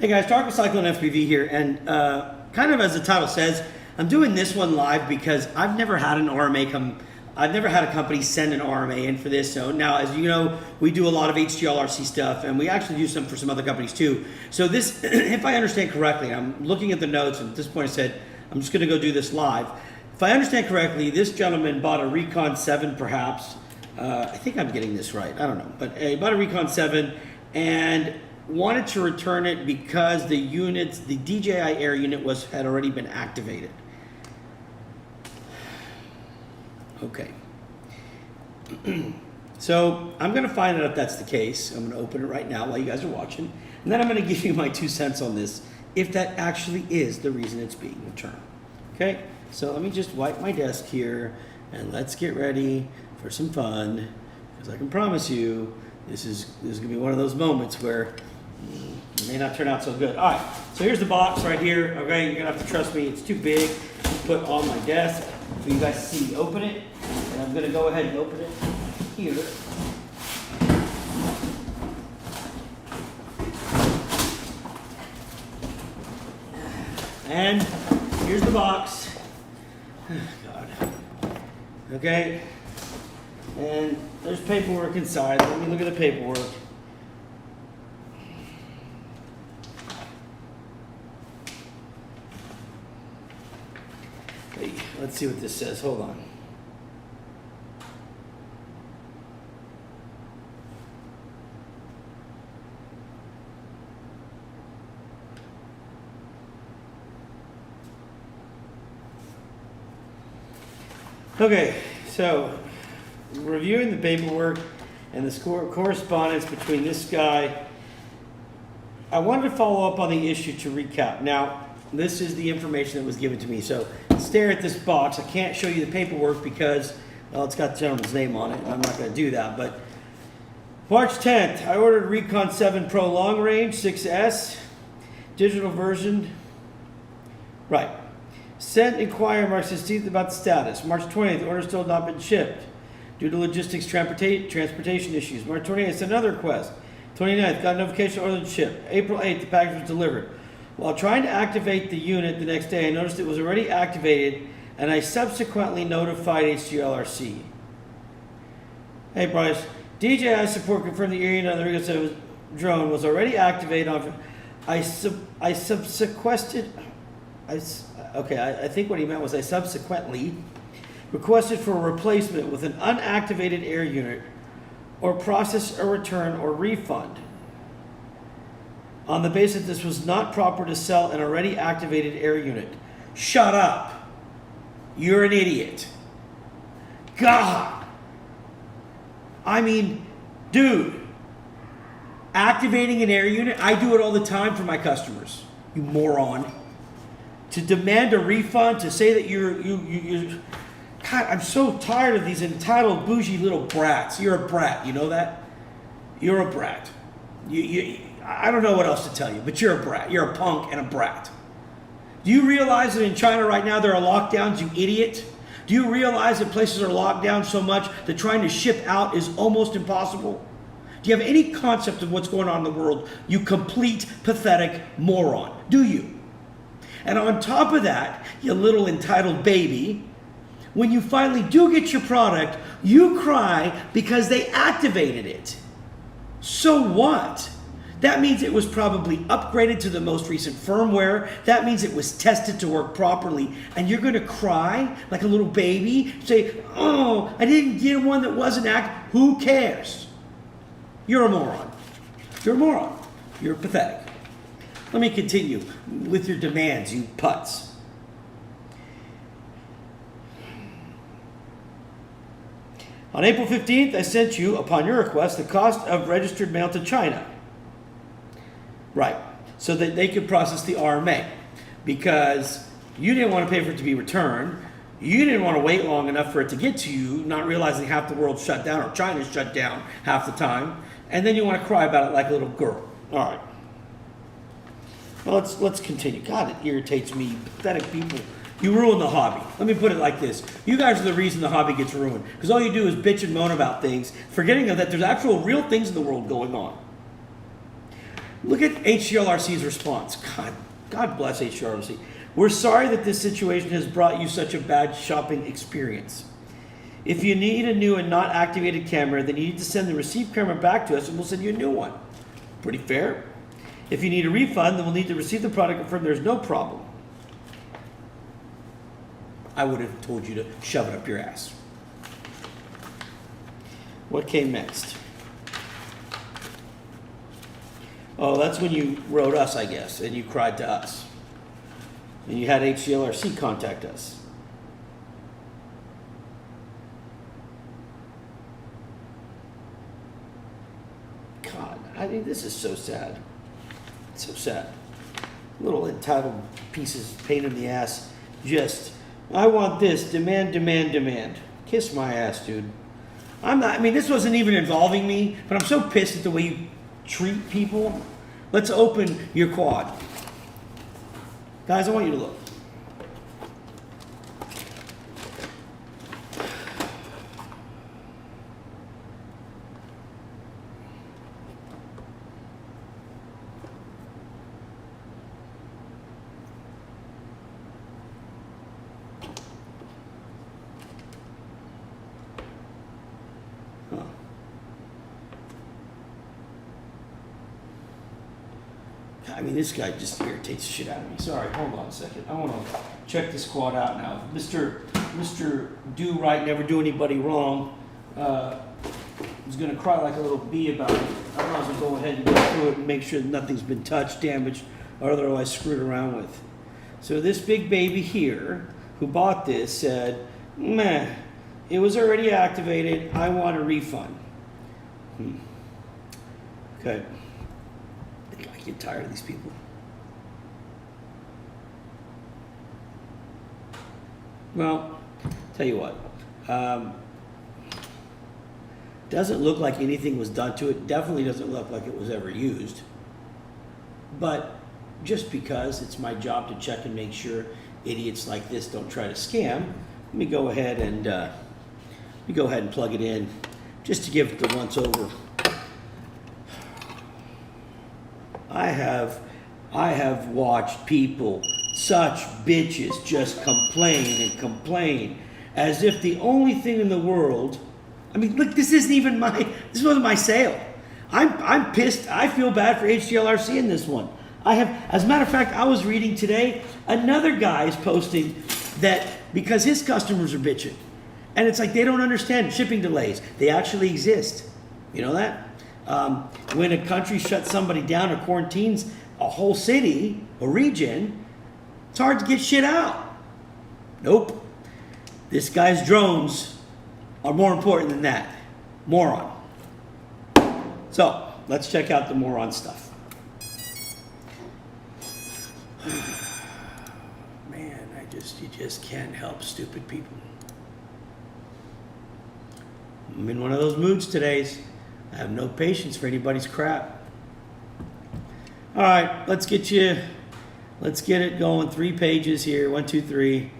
Hey guys, Tarek with CycloneFPV here, and kind of as the title says, I'm doing this one live because I've never had an RMA I've never had a company send an RMA in for this. So now, as you know, we do a lot of hclrc stuff, and we actually do some for some other companies too. So this, if I understand correctly, I'm looking at the notes, and at this point I said, I'm just gonna go do this live. If I understand correctly, this gentleman bought a Recon 7 perhaps. I think I'm getting this right, I don't know. But he bought a Recon 7 and wanted to return it because the units, the DJI Air unit had already been activated. Okay. So I'm going to find out if that's the case. I'm going to open it right now while you guys are watching. And then I'm going to give you my 2 cents on this, if that actually is the reason it's being returned. Okay, so let me just wipe my desk here and let's get ready for some fun, because I can promise you this is going to be one of those moments where it may not turn out so good. All right, so here's the box right here. Okay, you're going to have to trust me. It's too big to put on my desk for you guys to see. Open it, and I'm going to go ahead and open it here. And here's the box. God. Okay, and there's paperwork inside. Let me look at the paperwork. Hey, let's see what this says. Hold on. Okay, so reviewing the paperwork and the correspondence between this guy, I wanted to follow up on the issue to recap. Now, this is the information that was given to me. So stare at this box. I can't show you the paperwork because, well, it's got the gentleman's name on it, and I'm not going to do that. But March 10th, I ordered Recon 7 Pro Long Range 6S, digital version. Right. Sent inquiry March 16th about the status. March 20th, order still not been shipped due to logistics transportation issues. March 28th, sent another request. 29th, got a notification ordered shipped. April 8th, the package was delivered. While trying to activate the unit the next day, I noticed it was already activated, and I subsequently notified hclrc. Hey Bryce, DJI support confirmed the Air unit on the Recon 7 drone was already activated on. I think what he meant was I subsequently requested for a replacement with an unactivated air unit or process a return or refund on the basis this was not proper to sell an already activated air unit. Shut up. You're an idiot. God. I mean, dude, activating an air unit, I do it all the time for my customers, you moron. To demand a refund, to say that you're God, I'm so tired of these entitled, bougie little brats. You're a brat, you know that? You're a brat. I don't know what else to tell you, but you're a brat. You're a punk and a brat. Do you realize that in China right now there are lockdowns, you idiot? Do you realize that places are locked down so much that trying to ship out is almost impossible? Do you have any concept of what's going on in the world, you complete, pathetic moron? Do you? And on top of that, you little entitled baby, when you finally do get your product, you cry because they activated it. So what? That means it was probably upgraded to the most recent firmware. That means it was tested to work properly. And you're going to cry like a little baby? Say, oh, I didn't get one that wasn't active. Who cares? You're a moron. You're a moron. You're pathetic. Let me continue with your demands, you putz. On April 15th, I sent you, upon your request, the cost of registered mail to China. Right, so that they could process the RMA. Because you didn't want to pay for it to be returned. You didn't want to wait long enough for it to get to you, not realizing half the world's shut down, or China's shut down half the time. And then you want to cry about it like a little girl. All right. Well, let's continue. God, it irritates me. Pathetic people. You ruin the hobby. Let me put it like this. You guys are the reason the hobby gets ruined. Because all you do is bitch and moan about things, forgetting that there's actual real things in the world going on. Look at HCLRC's response. God bless HCLRC. We're sorry that this situation has brought you such a bad shopping experience. If you need a new and not activated camera, then you need to send the received camera back to us and we'll send you a new one. Pretty fair. If you need a refund, then we'll need to receive the product and confirm there's no problem. I would have told you to shove it up your ass. What came next? Oh, that's when you wrote us, I guess, and you cried to us. And you had HCLRC contact us. God, I mean, this is so sad. So sad. Little entitled pieces, pain in the ass. Just, I want this, demand, demand, demand. Kiss my ass, dude. I'm not, I mean, this wasn't even involving me, but I'm so pissed at the way you treat people. Let's open your quad. Guys, I want you to look. I mean, this guy just irritates the shit out of me. Sorry, hold on a second. I want to check this quad out now. Mr. Do Right, Never Do Anybody Wrong is going to cry like a little bee about it. I might as well go ahead and go through it and make sure that nothing's been touched, damaged, or otherwise screwed around with. So this big baby here, who bought this, said, meh, it was already activated. I want a refund. Okay. I get tired of these people. Well, tell you what. Doesn't look like anything was done to it. Definitely doesn't look like it was ever used. But just because it's my job to check and make sure idiots like this don't try to scam, let me go ahead and plug it in just to give it the once over. I have watched people, such bitches, just complain and complain as if the only thing in the world, I mean, look, this wasn't my sale. I'm pissed. I feel bad for HCLRC in this one. As a matter of fact, I was reading today, another guy is posting that because his customers are bitching. And it's like they don't understand shipping delays. They actually exist. You know that? When a country shuts somebody down or quarantines a whole city or region, it's hard to get shit out. Nope. This guy's drones are more important than that. Moron. So, let's check out the moron stuff. Man, you just can't help stupid people. I'm in one of those moods today. I have no patience for anybody's crap. All right, let's get it going. 3 pages here, 1, 2, 3.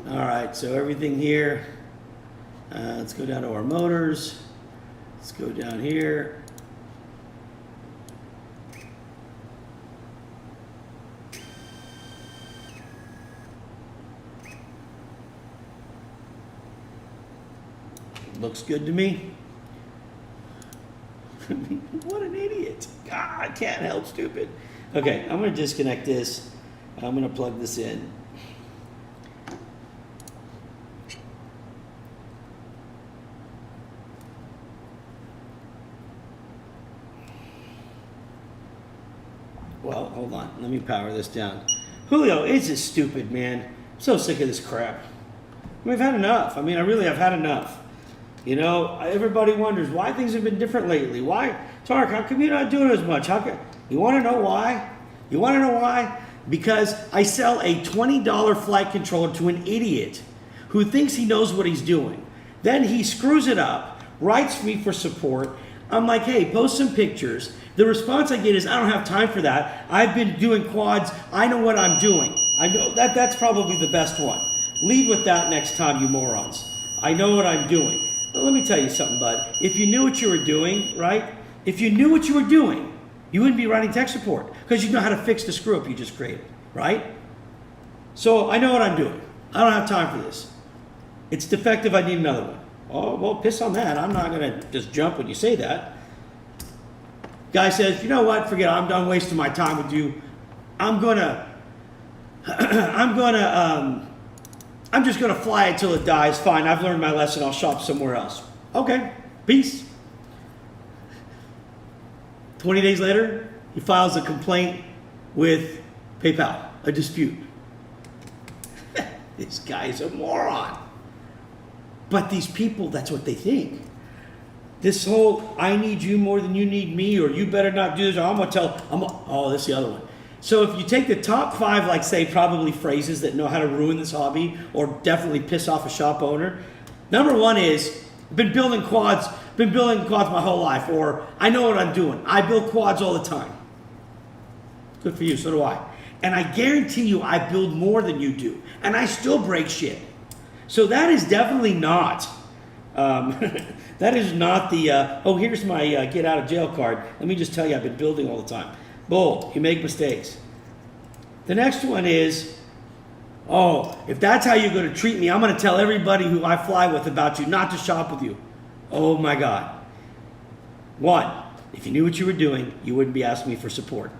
All right, so everything here. Let's go down to our motors. Let's go down here. Looks good to me. What an idiot. God, I can't help stupid. Okay, I'm going to disconnect this. I'm going to plug this in. Well, hold on. Let me power this down. Julio, it's just stupid, man. I'm so sick of this crap. I've had enough. I mean, I really have had enough. You know, everybody wonders why things have been different lately. Why, Tarek, how come you're not doing as much? You want to know why? You want to know why? Because I sell a $20 flight controller to an idiot who thinks he knows what he's doing. Then he screws it up, writes me for support. I'm like, hey, post some pictures. The response I get is, I don't have time for that. I've been doing quads. I know what I'm doing. I know that's probably the best one. Lead with that next time, you morons. I know what I'm doing. But let me tell you something, bud. If you knew what you were doing, right? If you knew what you were doing, You wouldn't be writing tech support because you know how to fix the screw up you just created, right? So I know what I'm doing. I don't have time for this. It's defective, I need another one. Oh, well, piss on that. I'm not gonna just jump when you say that. Guy says, you know what, forget it, I'm done wasting my time with you. I'm just gonna fly it till it dies. Fine, I've learned my lesson, I'll shop somewhere else. Okay, peace. 20 days later, he files a complaint with PayPal, a dispute. This guy's a moron. But these people, that's what they think. This whole, I need you more than you need me, or you better not do this, or I'm gonna tell, oh, this is the other one. So if you take the top 5, like say, probably phrases that know how to ruin this hobby, or definitely piss off a shop owner. Number 1 is, been building quads my whole life, or I know what I'm doing. I build quads all the time. Good for you, so do I. And I guarantee you I build more than you do. And I still break shit. So that is definitely not, that is not the, oh, here's my get out of jail card. Let me just tell you, I've been building all the time. Bull, you make mistakes. The next one is, oh, if that's how you're going to treat me, I'm going to tell everybody who I fly with about you not to shop with you. Oh my God. 1, if you knew what you were doing, you wouldn't be asking me for support.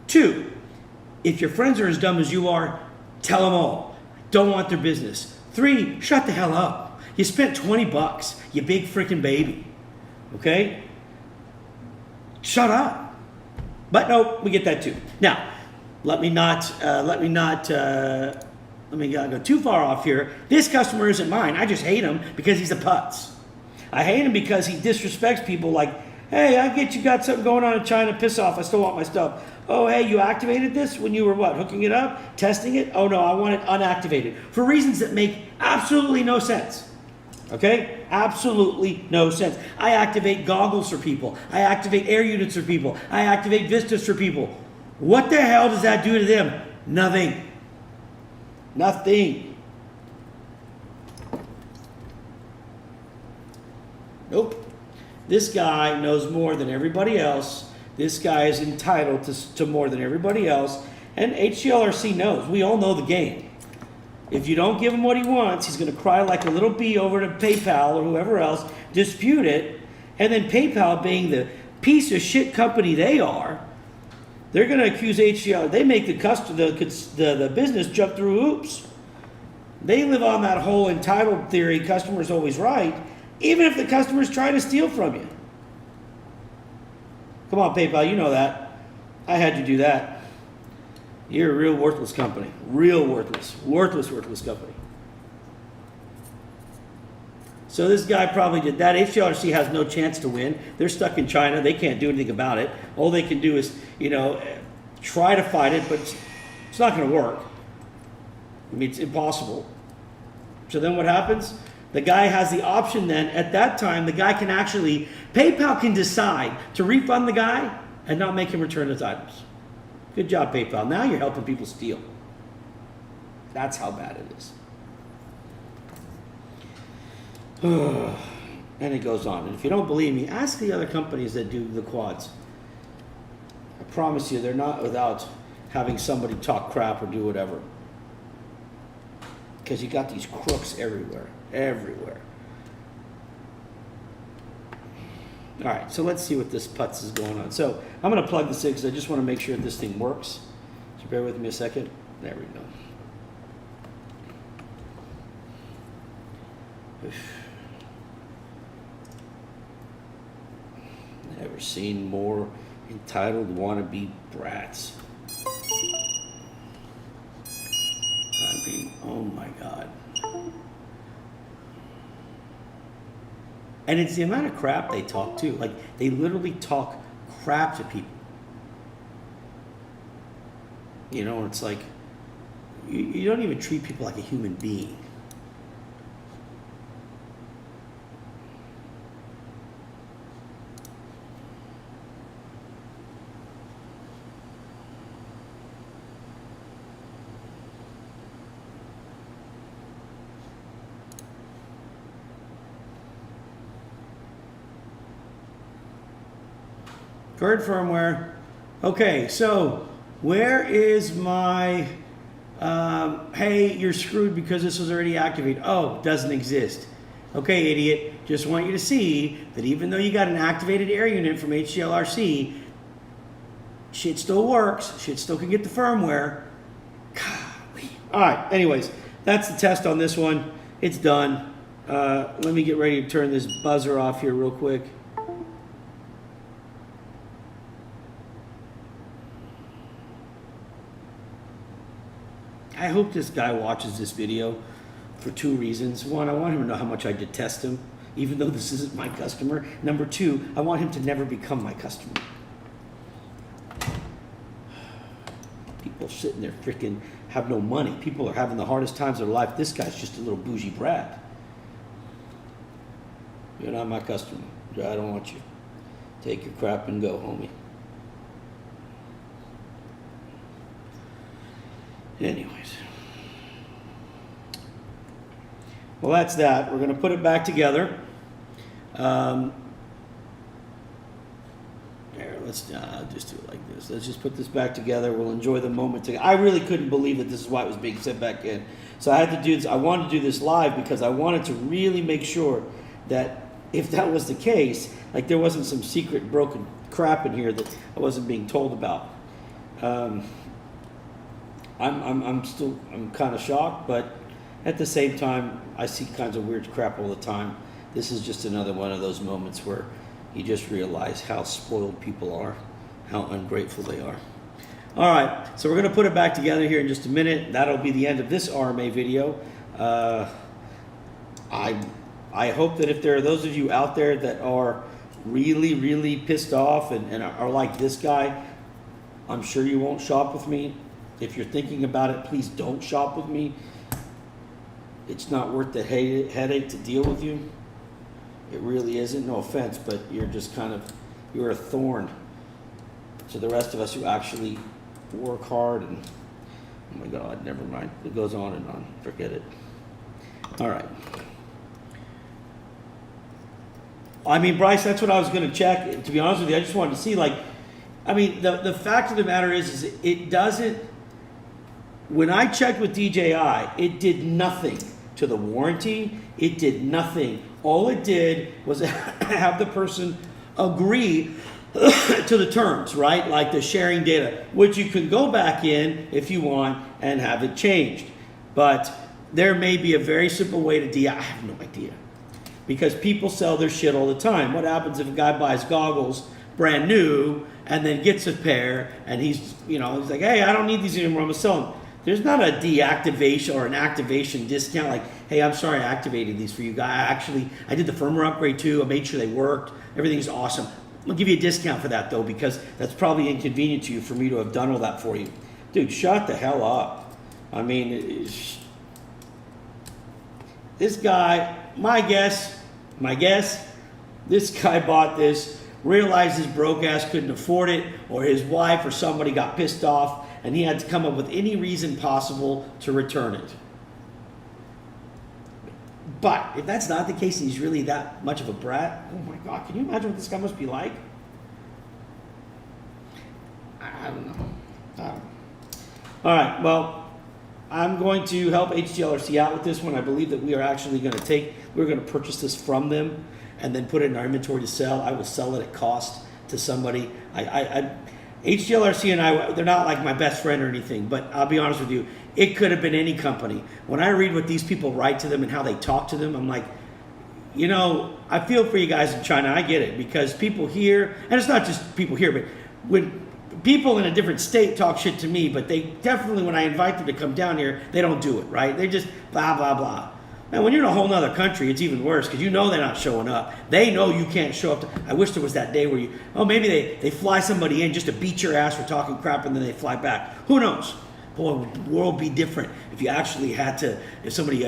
2, if your friends are as dumb as you are, tell them all. Don't want their business. 3, shut the hell up. You spent 20 bucks, you big freaking baby. Okay? Shut up. But no, we get that too. Now, let me not go too far off here. This customer isn't mine. I just hate him because he's a putz. I hate him because he disrespects people like, hey, I get you got something going on in China, piss off, I still want my stuff. Oh, hey, you activated this when you were what, hooking it up, testing it? Oh no, I want it unactivated. For reasons that make absolutely no sense. Okay? Absolutely no sense. I activate goggles for people. I activate air units for people. I activate vistas for people. What the hell does that do to them? Nothing. Nothing. Nope. This guy knows more than everybody else. This guy is entitled to more than everybody else. And hclrc knows. We all know the game. If you don't give him what he wants, he's going to cry like a little bee over to PayPal or whoever else, dispute it, and then PayPal, being the piece of shit company they are, they're going to accuse HCL. They make the business jump through hoops. They live on that whole entitled theory, customer's always right, even if the customer's trying to steal from you. Come on, PayPal, you know that. I had you do that. You're a real worthless company. Real worthless. Worthless company. So this guy probably did that. HCLRC has no chance to win. They're stuck in China. They can't do anything about it. All they can do is, try to fight it, but it's not going to work. I mean, it's impossible. So then what happens? The guy has the option then, at that time, the guy can actually, PayPal can decide to refund the guy and not make him return his items. Good job, PayPal. Now you're helping people steal. That's how bad it is. And it goes on. And if you don't believe me, ask the other companies that do the quads. I promise you, they're not without having somebody talk crap or do whatever. Because you got these crooks everywhere. Everywhere. All right, so let's see what this putz is going on. So I'm going to plug this in because I just want to make sure this thing works. So bear with me a second. There we go. Never seen more entitled wannabe brats. I mean, oh my God. And it's the amount of crap they talk too. Like, they literally talk crap to people. It's like, you don't even treat people like a human being. Current firmware, Okay, so where is my, hey, you're screwed because this was already activated. Oh, doesn't exist. Okay, idiot, just want you to see that even though you got an activated air unit from hclrc, shit still works, shit still can get the firmware. Golly. All right, anyways, that's the test on this one. It's done. Let me get ready to turn this buzzer off here real quick. I hope this guy watches this video for two reasons. One, I want him to know how much I detest him, even though this isn't my customer. Number two, I want him to never become my customer. People sitting there freaking have no money. People are having the hardest times of their life. This guy's just a little bougie brat. You're not my customer. I don't want you. Take your crap and go, homie. Anyways. Well, that's that. We're going to put it back together. There, let's just do it like this. Let's just put this back together. We'll enjoy the moment together. I really couldn't believe that this is why it was being sent back in. So I had to do this. I wanted to do this live because I wanted to really make sure that if that was the case, like there wasn't some secret broken crap in here that I wasn't being told about. I'm kind of shocked, but at the same time, I see kinds of weird crap all the time. This is just another one of those moments where you just realize how spoiled people are, how ungrateful they are. All right, so we're going to put it back together here in just a minute. That'll be the end of this RMA video. I hope that if there are those of you out there that are really, really pissed off and are like this guy, I'm sure you won't shop with me. If you're thinking about it, please don't shop with me. It's not worth the headache to deal with you. It really isn't. No offense, but you're just kind of, you're a thorn to the rest of us who actually work hard. And oh my God, never mind. It goes on and on. Forget it. All right. I mean, Bryce, that's what I was going to check. To be honest with you, I just wanted to see, like, I mean, the fact of the matter is it doesn't, when I checked with DJI, it did nothing to the warranty. It did nothing. All it did was have the person agree to the terms, right? Like the sharing data, which you can go back in if you want and have it changed. But there may be a very simple way to I have no idea. Because people sell their shit all the time. What happens if a guy buys goggles brand new and then gets a pair and he's like, hey, I don't need these anymore, I'm gonna sell them. There's not a deactivation or an activation discount like, hey, I'm sorry I activated these for you guys. I did the firmware upgrade too. I made sure they worked. Everything's awesome. I'll give you a discount for that though, because that's probably inconvenient to you for me to have done all that for you. Dude, shut the hell up. I mean, this guy, my guess, this guy bought this, realized his broke ass couldn't afford it, or his wife or somebody got pissed off, and he had to come up with any reason possible to return it. But if that's not the case and he's really that much of a brat, oh my God, can you imagine what this guy must be like? I don't know. All right, well, I'm going to help HCLRC out with this one. I believe that we are actually going to we're going to purchase this from them and then put it in our inventory to sell. I will sell it at cost to somebody. HCLRC and I, they're not like my best friend or anything, but I'll be honest with you, it could have been any company. When I read what these people write to them and how they talk to them, I'm like, I feel for you guys in China. I get it, because people here, and it's not just people here, but when people in a different state talk shit to me, but they definitely, when I invite them to come down here, they don't do it, right? They just blah, blah, blah. And when you're in a whole nother country, it's even worse, because they're not showing up. They know you can't show up. I wish there was that day where maybe they fly somebody in just to beat your ass for talking crap and then they fly back. Who knows? Boy, the world would be different if you actually if somebody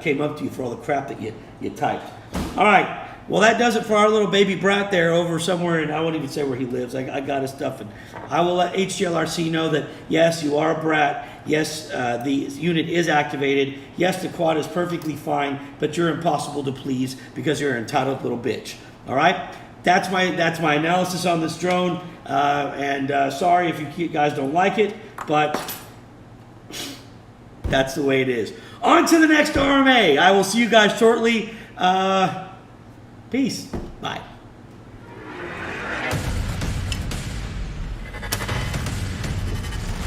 came up to you for all the crap that you typed. All right. Well, that does it for our little baby brat there over somewhere, and I won't even say where he lives. I got his stuff, and I will let HCLRC know that, yes, you are a brat. Yes, the unit is activated. Yes, the quad is perfectly fine, but you're impossible to please because you're an entitled little bitch. All right? that's my analysis on this drone. Sorry if you guys don't like it, but that's the way it is. On to the next RMA. I will see you guys shortly. Peace. Bye.